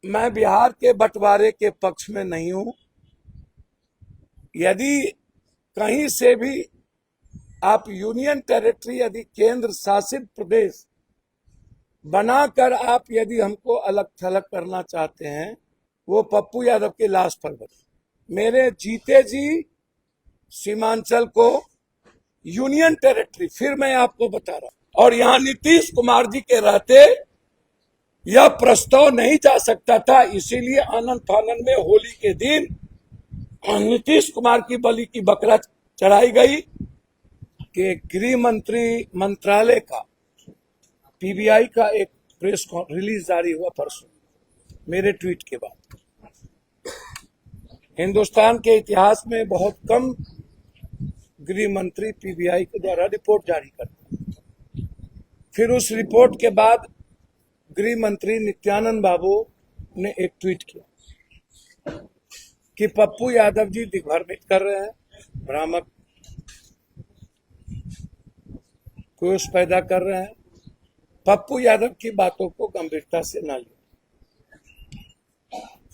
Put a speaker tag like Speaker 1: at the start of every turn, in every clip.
Speaker 1: मैं बिहार के बंटवारे के पक्ष में नहीं हूं। यदि कहीं से भी आप यूनियन टेरिटरी, यदि केंद्र शासित प्रदेश बनाकर आप यदि हमको अलग थलग करना चाहते हैं, वो पप्पू यादव के लाश पर बने। मेरे जीते जी सीमांचल को यूनियन टेरिटरी, फिर मैं आपको बता रहा हूं, और यहां नीतीश कुमार जी के रहते यह प्रस्ताव नहीं जा सकता था। इसीलिए आनंद फानंद में होली के दिन नीतीश कुमार की बलि की बकरा चढ़ाई गई कि गृह मंत्री मंत्रालय का पीबीआई का एक प्रेस रिलीज जारी हुआ परसों मेरे ट्वीट के बाद। हिंदुस्तान के इतिहास में बहुत कम गृह मंत्री पीबीआई के द्वारा रिपोर्ट जारी करते। फिर उस रिपोर्ट के बाद गृह मंत्री नित्यानंद बाबू ने एक ट्वीट किया कि पप्पू यादव जी दिग्भ्रमित कर रहे हैं, भ्रामक क्रोध पैदा कर रहे हैं। पप्पू यादव की बातों को गंभीरता से न लें।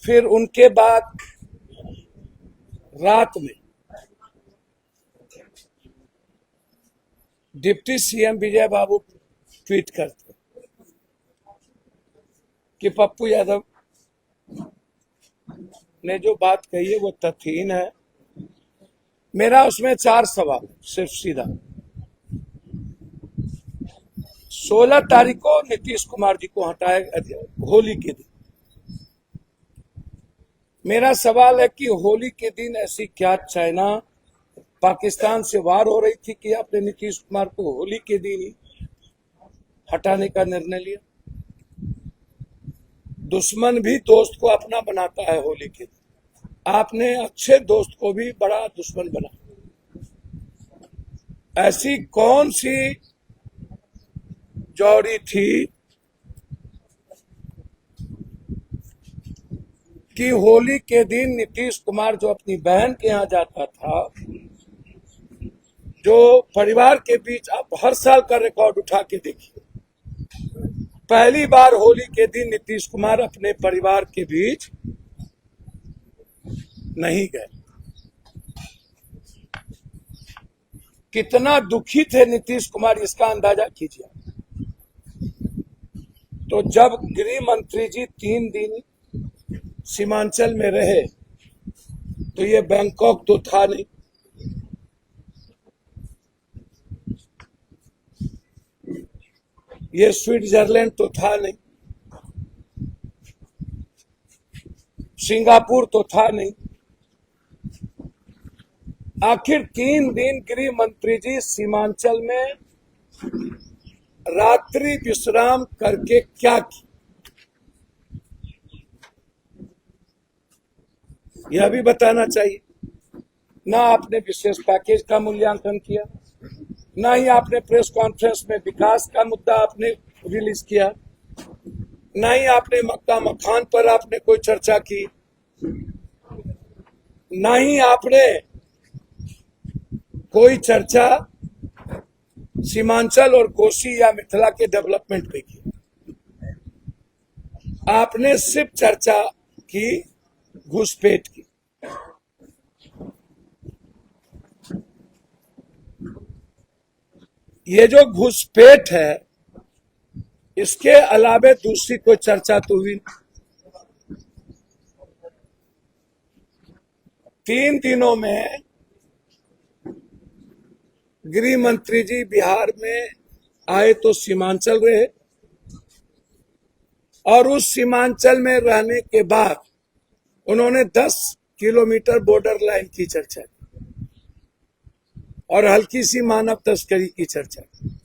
Speaker 1: फिर उनके बाद रात में डिप्टी सीएम विजय बाबू ट्वीट करते कि पप्पू यादव ने जो बात कही है वो तथ्यहीन है। मेरा उसमें 4 सवाल, सिर्फ सीधा। 16 तारीख को नीतीश कुमार जी को हटाया होली के दिन। मेरा सवाल है कि होली के दिन ऐसी क्या चाइना पाकिस्तान से वार हो रही थी कि आपने नीतीश कुमार को होली के दिन ही हटाने का निर्णय लिया? दुश्मन भी दोस्त को अपना बनाता है होली के दिन। आपने अच्छे दोस्त को भी बड़ा दुश्मन बना। ऐसी कौन सी जौड़ी थी कि होली के दिन नीतीश कुमार जो अपनी बहन के यहाँ जाता था, जो परिवार के बीच आप हर साल का रिकॉर्ड उठा के देखिए, पहली बार होली के दिन नीतीश कुमार अपने परिवार के बीच नहीं गए। कितना दुखी थे नीतीश कुमार, इसका अंदाजा कीजिए। तो जब गृह मंत्री जी 3 दिन सीमांचल में रहे तो ये बैंकॉक तो था नहीं, ये स्विट्जरलैंड तो था नहीं, सिंगापुर तो था नहीं। आखिर 3 दिन गृह मंत्री जी सीमांचल में रात्रि विश्राम करके क्या किया, यह भी बताना चाहिए। ना आपने विशेष पैकेज का मूल्यांकन किया, ना ही आपने प्रेस कॉन्फ्रेंस में विकास का मुद्दा आपने रिलीज किया, ना ही आपने मक्का मखान पर आपने कोई चर्चा की, ना ही आपने कोई चर्चा सीमांचल और कोसी या मिथिला के डेवलपमेंट पे की। आपने सिर्फ चर्चा की घुसपैठ की। ये जो घुसपैठ है, इसके अलावे दूसरी कोई चर्चा तो हुई नहीं। 3 दिनों में गृह मंत्री जी बिहार में आए तो सीमांचल रहे, और उस सीमांचल में रहने के बाद उन्होंने 10 किलोमीटर बॉर्डर लाइन की चर्चा की और हल्की सी मानव तस्करी की चर्चा की।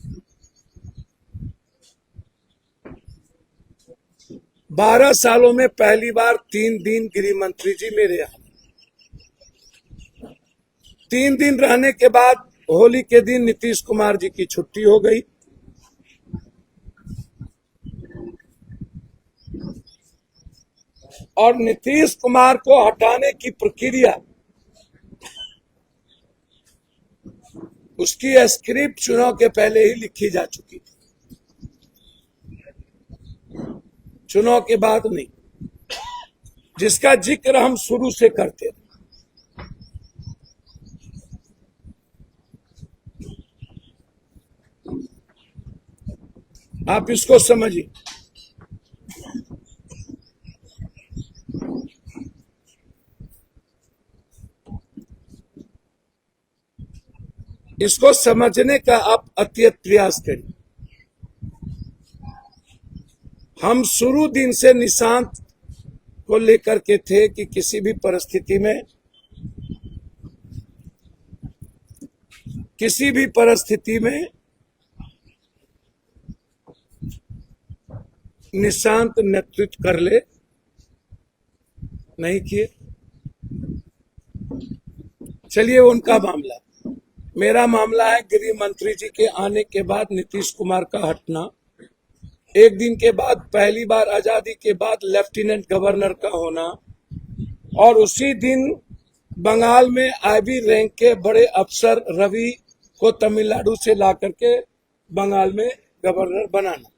Speaker 1: 12 सालों में पहली बार 3 दिन गृह मंत्री जी मेरे यहाँ। 3 दिन रहने के बाद होली के दिन नीतीश कुमार जी की छुट्टी हो गई। और नीतीश कुमार को हटाने की प्रक्रिया, उसकी स्क्रिप्ट चुनाव के पहले ही लिखी जा चुकी थी, चुनाव के बाद नहीं। जिसका जिक्र हम शुरू से करते हैं। आप इसको समझिए। इसको समझने का आप अत्यंत प्रयास करिए। हम शुरू दिन से निशांत को लेकर के थे कि किसी भी परिस्थिति में निशांत नेतृत्व कर ले, नहीं किए। चलिए उनका मामला, मेरा मामला है गृह मंत्री जी के आने के बाद नीतीश कुमार का हटना, एक दिन के बाद पहली बार आजादी के बाद लेफ्टिनेंट गवर्नर का होना, और उसी दिन बंगाल में आईबी रैंक के बड़े अफसर रवि को तमिलनाडु से ला करके बंगाल में गवर्नर बनाना।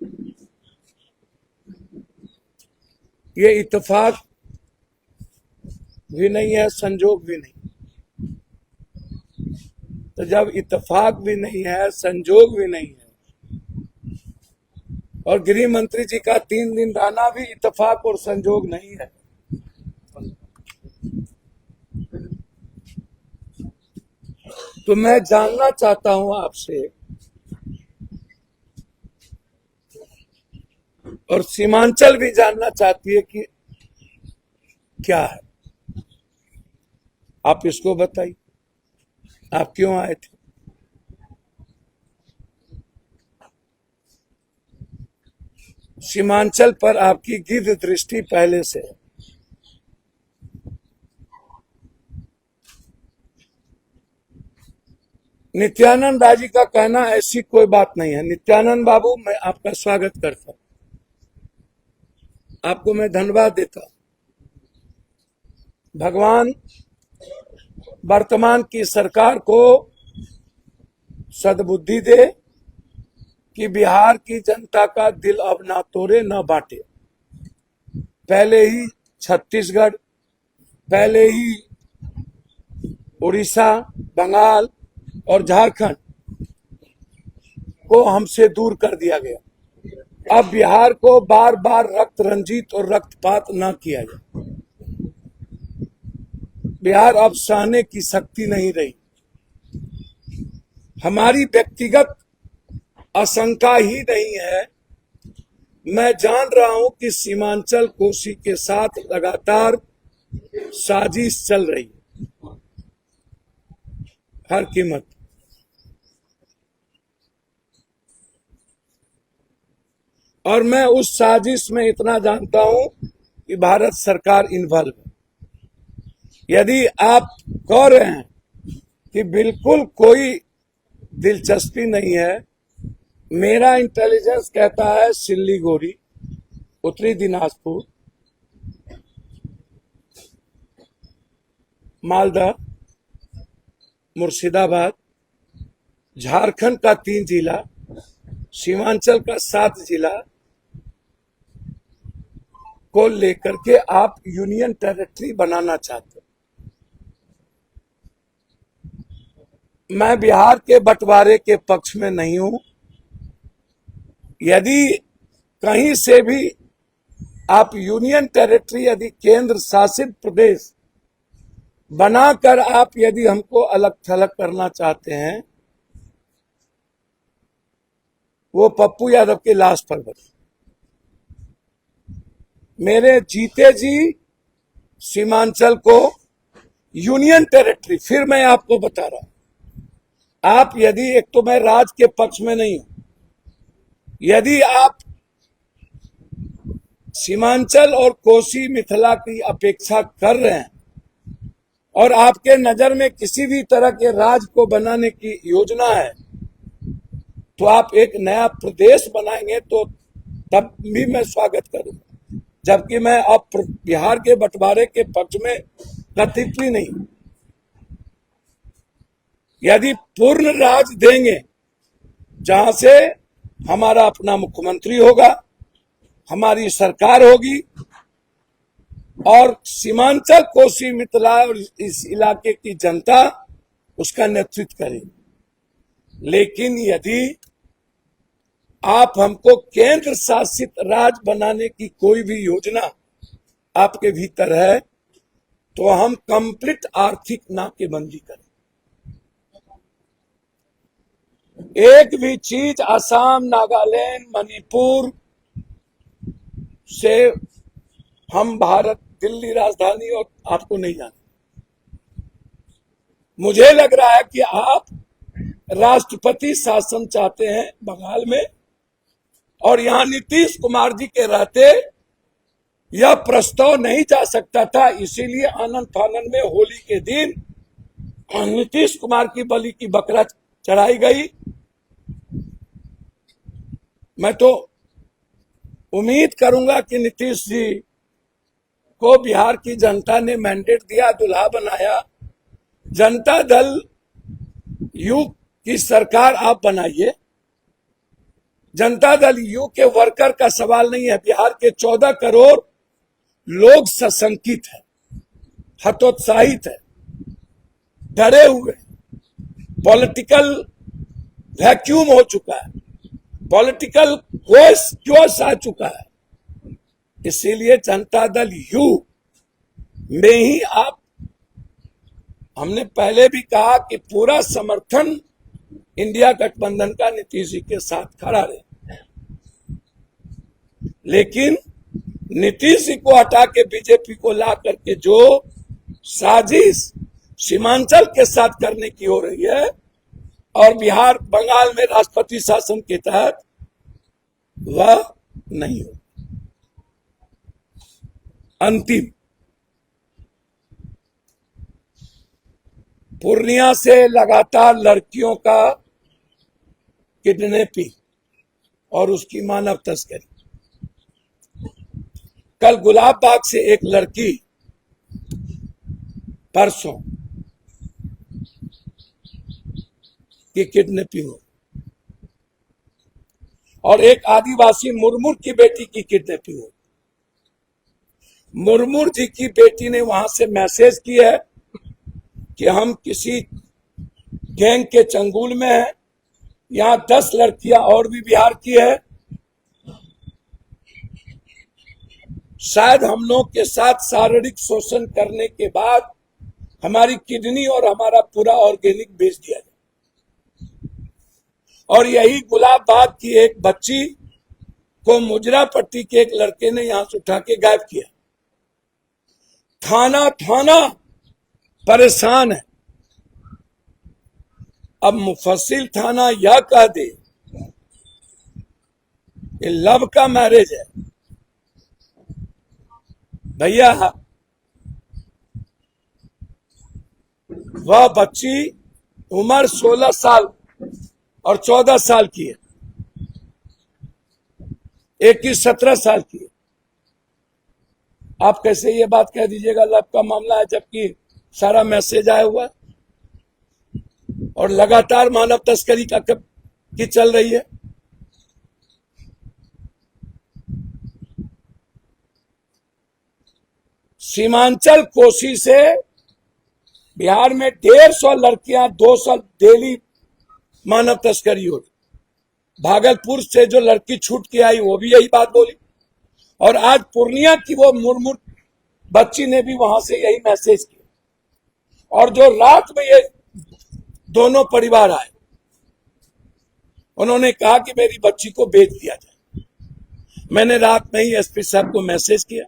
Speaker 1: ये इत्तेफाक भी नहीं है, संजोग भी नहीं। तो जब इत्तेफाक भी नहीं है, संजोग भी नहीं है, और गृह मंत्री जी का 3 दिन रहना भी इत्तेफाक और संजोग नहीं है, तो मैं जानना चाहता हूं आपसे, और सीमांचल भी जानना चाहती है कि क्या है। आप इसको बताइए, आप क्यों आए थे? सीमांचल पर आपकी गिद्ध दृष्टि पहले से है। नित्यानंद राय जी का कहना ऐसी कोई बात नहीं है। नित्यानंद बाबू, मैं आपका स्वागत करता हूं, आपको मैं धन्यवाद देता हूं। भगवान वर्तमान की सरकार को सद्बुद्धि दे कि बिहार की जनता का दिल अब ना तोड़े ना बांटे। पहले ही छत्तीसगढ़, पहले ही उड़ीसा, बंगाल और झारखंड को हमसे दूर कर दिया गया। अब बिहार को बार बार रक्त रंजित और रक्तपात न किया जाए। बिहार अब सहने की शक्ति नहीं रही। हमारी व्यक्तिगत आशंका ही नहीं है, मैं जान रहा हूं कि सीमांचल कोसी के साथ लगातार साजिश चल रही है, हर कीमत। और मैं उस साजिश में इतना जानता हूं कि भारत सरकार इन्वॉल्व है। यदि आप कह रहे हैं कि बिल्कुल कोई दिलचस्पी नहीं है, मेरा इंटेलिजेंस कहता है सिल्लीगुड़ी, उत्तरी दिनाजपुर, मालदा, मुर्शिदाबाद, झारखंड का 3 जिला, सीमांचल का 7 जिला को लेकर के आप यूनियन टेरिटरी बनाना चाहते हैं। मैं बिहार के बंटवारे के पक्ष में नहीं हूं। यदि कहीं से भी आप यूनियन टेरिटरी, यदि केंद्र शासित प्रदेश बनाकर आप यदि हमको अलग थलग करना चाहते हैं, वो पप्पू यादव की लाश पर बने। मेरे जीते जी सीमांचल को यूनियन टेरिटरी, फिर मैं आपको बता रहा हूं, आप यदि, एक तो मैं राज के पक्ष में नहीं हूं, यदि आप सीमांचल और कोसी मिथिला की अपेक्षा कर रहे हैं और आपके नजर में किसी भी तरह के राज को बनाने की योजना है, तो आप एक नया प्रदेश बनाएंगे तो तब भी मैं स्वागत करूंगा। जबकि मैं अब बिहार के बंटवारे के पक्ष में कथित भी नहीं। यदि पूर्ण राज देंगे, जहां से हमारा अपना मुख्यमंत्री होगा, हमारी सरकार होगी, और सीमांचल कोसी मिथिला और इस इलाके की जनता उसका नेतृत्व करे। लेकिन यदि आप हमको केंद्र शासित राज्य बनाने की कोई भी योजना आपके भीतर है तो हम कंप्लीट आर्थिक नाकेबंदी करें। एक भी चीज असम, नागालैंड, मणिपुर से हम भारत दिल्ली राजधानी और आपको नहीं जाना। मुझे लग रहा है कि आप राष्ट्रपति शासन चाहते हैं बंगाल में, और यहां नीतीश कुमार जी के रहते यह प्रस्ताव नहीं जा सकता था। इसीलिए आनंद फानन में होली के दिन नीतीश कुमार की बलि की बकरा चढ़ाई गई। मैं तो उम्मीद करूंगा कि नीतीश जी को बिहार की जनता ने मैंडेट दिया, दुल्हा बनाया। जनता दल यू की सरकार आप बनाइए। जनता दल यू के वर्कर का सवाल नहीं है। बिहार के 14 करोड़ लोग सशंकित है, हतोत्साहित है, डरे हुए, पॉलिटिकल वैक्यूम हो चुका है, पॉलिटिकल जोश आ चुका है। इसीलिए जनता दल यू में ही आप, हमने पहले भी कहा कि पूरा समर्थन इंडिया गठबंधन का नीतीश जी के साथ खड़ा रहे। लेकिन नीतीश जी को हटा के बीजेपी को ला करके जो साजिश सीमांचल के साथ करने की हो रही है और बिहार बंगाल में राष्ट्रपति शासन के तहत, वह नहीं हो। अंतिम, पूर्णिया से लगातार लड़कियों का किडनैपिंग और उसकी मानव तस्करी। कल गुलाब बाग से एक लड़की, परसों की किडनैपिंग हो, और एक आदिवासी मुर्मू की बेटी की किडनैपिंग हो। मुर्मू जी की बेटी ने वहां से मैसेज की है कि हम किसी गैंग के चंगुल में हैं, यहां 10 लड़कियां और भी बिहार की है, शायद हम लोग के साथ शारीरिक शोषण करने के बाद हमारी किडनी और हमारा पूरा ऑर्गेनिक बेच दिया जाए। और यही गुलाब बाग की एक बच्ची को मुजरापट्टी के एक लड़के ने यहां से उठा के गायब किया। थाना थाना परेशान है। अब मुफस्सिल थाना यह कह दे कि लव का मैरिज है, भैया वह बच्ची उम्र 16 साल और 14 साल की है, एक की 17 साल की है। आप कैसे ये बात कह दीजिएगा लव का मामला है, जबकि सारा मैसेज आया हुआ और लगातार मानव तस्करी की चल रही है। सीमांचल कोसी से बिहार में 150 लड़कियां 200 डेली मानव तस्करी हो रही। भागलपुर से जो लड़की छूट के आई वो भी यही बात बोली, और आज पूर्णिया की वो मुर्मू बच्ची ने भी वहां से यही मैसेज किया। और जो रात में ये दोनों परिवार आए, उन्होंने कहा कि मेरी बच्ची को बेच दिया जाए। मैंने रात में ही एसपी साहब को मैसेज किया।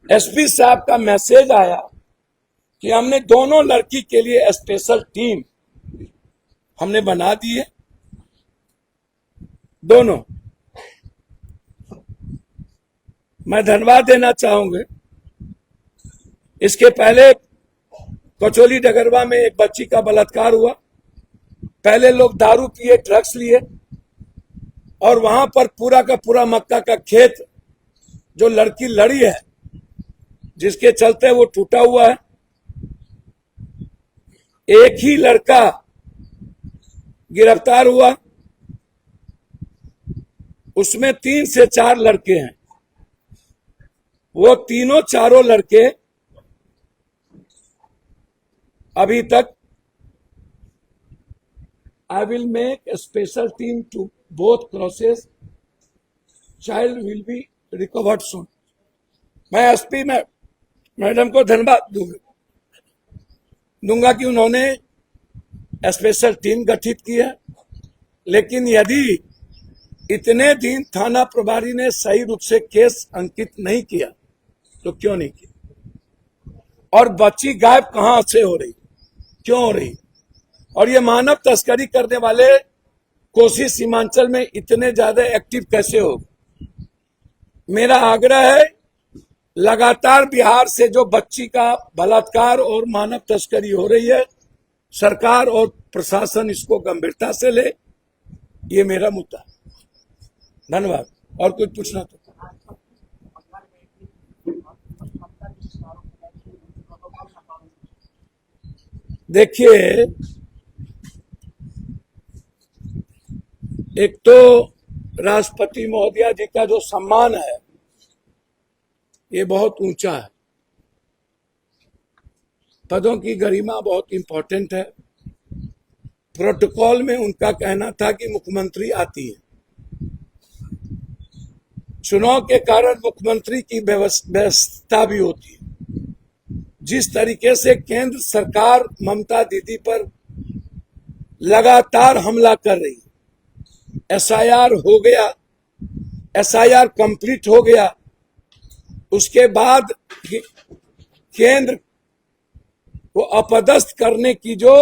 Speaker 1: एसपी साहब का मैसेज आया कि हमने दोनों लड़की के लिए स्पेशल टीम हमने बना दी है, दोनों। मैं धन्यवाद देना चाहूंगा। इसके पहले कचौली डगरवा में एक बच्ची का बलात्कार हुआ। पहले लोग दारू पिए, ड्रग्स लिए, और वहां पर पूरा का पूरा मक्का का खेत जो लड़की लड़ी है, जिसके चलते वो टूटा हुआ है। एक ही लड़का गिरफ्तार हुआ, उसमें 3 से 4 लड़के हैं। वो तीनों चारों लड़के अभी तक I will make a special team to both crosses. Child will be recovered soon. मैं एसपी में मैडम को धन्यवाद दूंगा कि उन्होंने स्पेशल टीम गठित की है, लेकिन यदि इतने दिन थाना प्रभारी ने सही रूप से केस अंकित नहीं किया तो क्यों नहीं किया? और बच्ची गायब कहां से हो रही, क्यों हो रही? और ये मानव तस्करी करने वाले कोसी सीमांचल में इतने ज्यादा एक्टिव कैसे हो? मेरा आग्रह है, लगातार बिहार से जो बच्ची का बलात्कार और मानव तस्करी हो रही है, सरकार और प्रशासन इसको गंभीरता से ले। ये मेरा मुद्दा। धन्यवाद। और कुछ पूछना तो? देखिए, एक तो राष्ट्रपति महोदया जी का जो सम्मान है ये बहुत ऊंचा है। पदों की गरिमा बहुत इंपॉर्टेंट है। प्रोटोकॉल में उनका कहना था कि मुख्यमंत्री आती है। चुनाव के कारण मुख्यमंत्री की व्यवस्था भी होती है। जिस तरीके से केंद्र सरकार ममता दीदी पर लगातार हमला कर रही है, एसआईआर हो गया, एसआईआर कंप्लीट हो गया, उसके बाद केंद्र को अपदस्थ करने की जो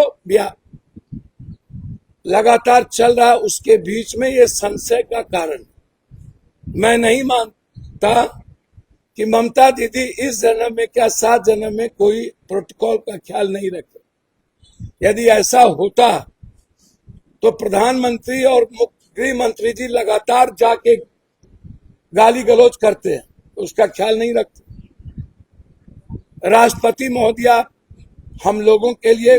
Speaker 1: लगातार चल रहा है, उसके बीच में ये संशय का कारण। मैं नहीं मानता कि ममता दीदी इस जन्म में क्या 7 जन्म में कोई प्रोटोकॉल का ख्याल नहीं रखे। यदि ऐसा होता तो प्रधानमंत्री और गृह मंत्री जी लगातार जाके गाली गलौज करते हैं, उसका ख्याल नहीं रखते। राष्ट्रपति महोदया हम लोगों के लिए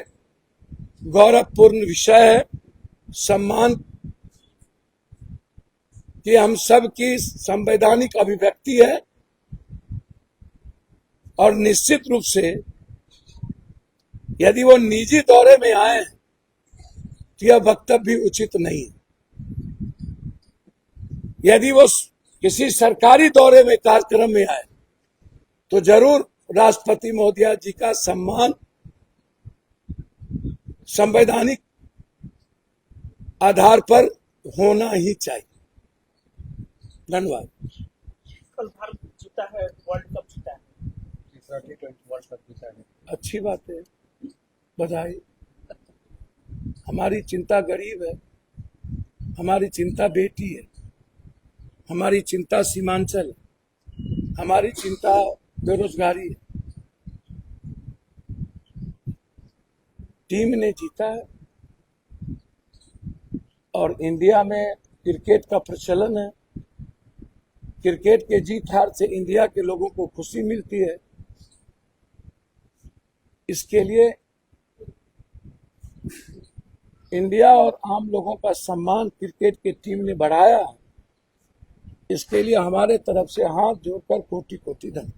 Speaker 1: गौरवपूर्ण विषय है, सम्मान कि हम सब की संवैधानिक अभिव्यक्ति है, और निश्चित रूप से यदि वो निजी दौरे में आए तो यह वक्तव्य भी उचित नहीं है। यदि वो किसी सरकारी दौरे में, कार्यक्रम में आए तो जरूर राष्ट्रपति महोदया जी का सम्मान संवैधानिक आधार पर होना ही चाहिए। धन्यवाद।
Speaker 2: कल भारत जीता है, वर्ल्ड कप जीता है, तीसरा T20 वर्ल्ड कप जीता है।
Speaker 1: अच्छी बात है, बधाई। हमारी चिंता गरीब है, हमारी चिंता बेटी है, हमारी चिंता सीमांचल, हमारी चिंता बेरोजगारी है। टीम ने जीता है और इंडिया में क्रिकेट का प्रचलन है। क्रिकेट के जीत हार से इंडिया के लोगों को खुशी मिलती है। इसके लिए इंडिया और आम लोगों का सम्मान क्रिकेट की टीम ने बढ़ाया है। इसके लिए हमारे तरफ से हाथ जोड़कर कोटि कोटि धन्यवाद।